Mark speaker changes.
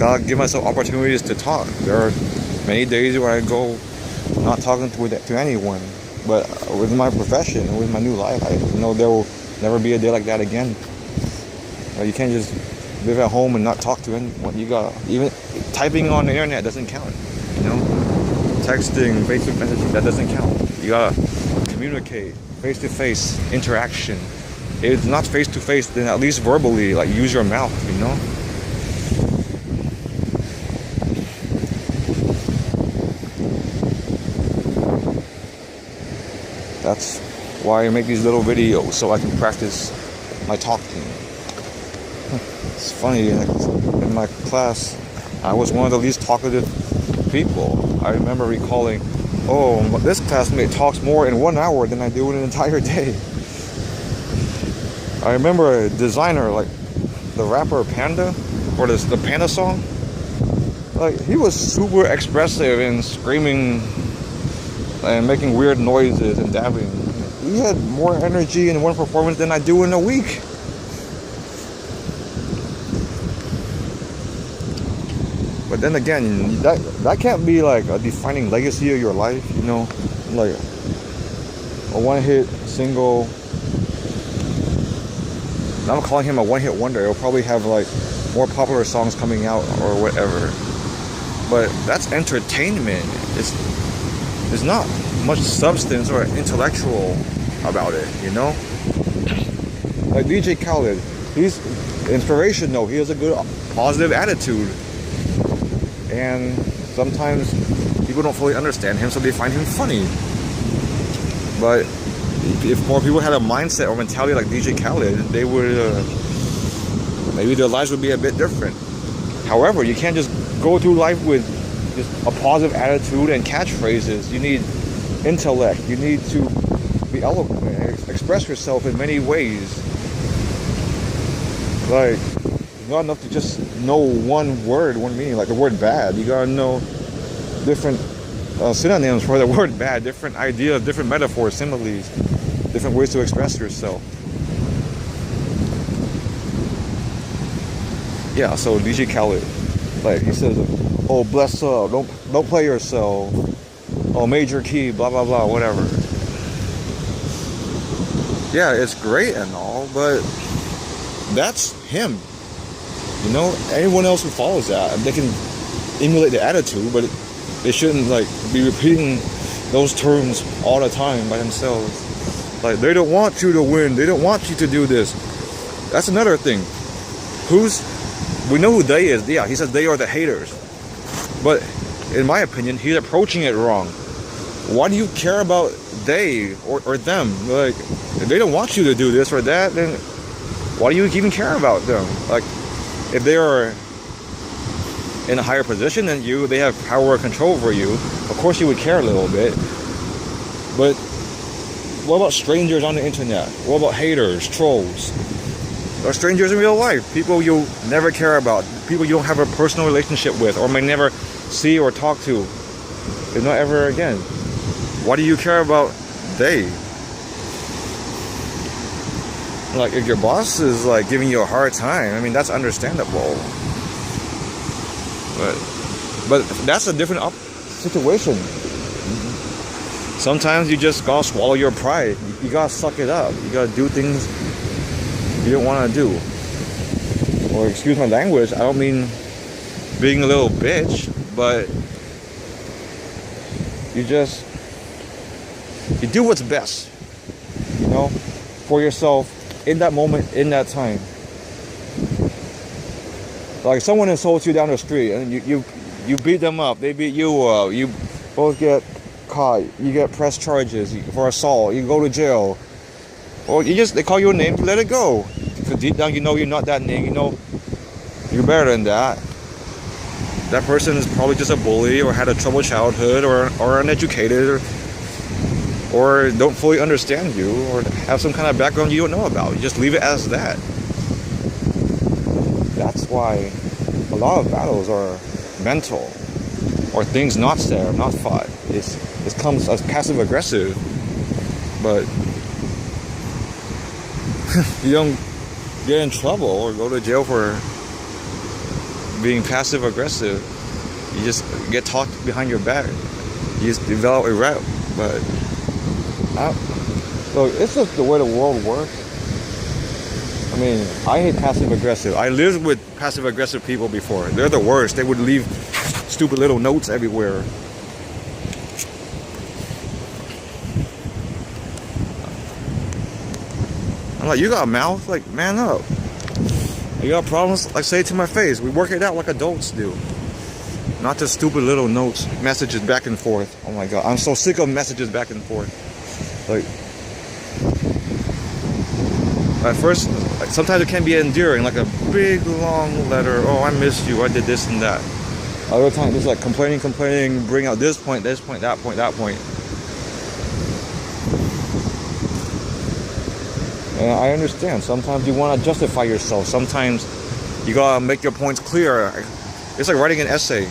Speaker 1: gotta give myself opportunities to talk. There are many days where I go not talking to anyone. But with my profession and with my new life, I know there will never be a day like that again. You can't just live at home and not talk to anyone. You got even typing on the internet doesn't count. You know, texting, Facebook messaging, that doesn't count. You gotta communicate, face-to-face interaction. If it's not face-to-face, then at least verbally, like use your mouth. You know. That's why I make these little videos, so I can practice my talking. It's funny, in my class, I was one of the least talkative people. I remember recalling, oh, this classmate talks more in 1 hour than I do in an entire day. I remember a Desiigner, like the rapper Panda, or the Panda song. Like, he was super expressive and screaming and making weird noises and dabbing. He had more energy in one performance than I do in a week. But then again, that can't be like a defining legacy of your life, you know, like a one-hit single. I'm calling him a one-hit wonder. He'll probably have like more popular songs coming out or whatever. But that's entertainment. There's not much substance or intellectual about it, you know? Like DJ Khaled, he's inspirational. He has a good, positive attitude. And sometimes people don't fully understand him, so they find him funny. But if more people had a mindset or mentality like DJ Khaled, they would, maybe their lives would be a bit different. However, you can't just go through life with just a positive attitude and catchphrases. You need intellect. You need to be eloquent and express yourself in many ways. Like, not enough to just know one word, one meaning, like the word bad. You gotta know different synonyms for the word bad, different ideas, different metaphors, similes, different ways to express yourself. Yeah, so DJ Khaled, like he says, oh, bless up, don't play yourself. Oh, major key, blah blah blah, whatever. Yeah, it's great and all, but that's him. You know, anyone else who follows that, they can emulate the attitude, but they shouldn't like be repeating those terms all the time by themselves. Like, they don't want you to win, they don't want you to do this. That's another thing. We know who they is. Yeah, he says they are the haters. But in my opinion, he's approaching it wrong. Why do you care about they or them? Like, if they don't want you to do this or that, then why do you even care about them? Like, if they are in a higher position than you, they have power or control over you, of course you would care a little bit. But what about strangers on the internet? What about haters, trolls? Or strangers in real life, people you never care about, people you don't have a personal relationship with or may never see or talk to, if not ever again. Why do you care about they? Like, if your boss is like giving you a hard time, I mean, that's understandable. But that's a different situation. Sometimes you just gotta swallow your pride. You gotta suck it up. You gotta do things you don't want to do. Or, excuse my language, I don't mean being a little bitch, but you do what's best, you know, for yourself in that moment, in that time. Like, someone insults you down the street and you beat them up, they beat you up, you both get caught, you get pressed charges for assault, you go to jail. Or they call you a name, let it go. Because deep down you know you're not that name, you know you're better than that. That person is probably just a bully or had a troubled childhood or uneducated or don't fully understand you or have some kind of background you don't know about. You just leave it as that. That's why a lot of battles are mental or things not said or not fought. It comes as passive aggressive, but you don't get in trouble or go to jail for being passive aggressive. You just get talked behind your back. You just develop a rep. But look, it's just the way the world works. I mean, I hate passive aggressive. I lived with passive aggressive people before. They're the worst. They would leave stupid little notes everywhere. I'm like, you got a mouth? Like, man up. You got problems? Like, say it to my face. We work it out like adults do. Not just stupid little notes, messages back and forth. Oh my God, I'm so sick of messages back and forth. Like, at first, like, sometimes it can be endearing, like a big long letter. Oh, I missed you. I did this and that. Other times it's like complaining, bring out this point, that point. And I understand. Sometimes you want to justify yourself. Sometimes you gotta make your points clear. It's like writing an essay.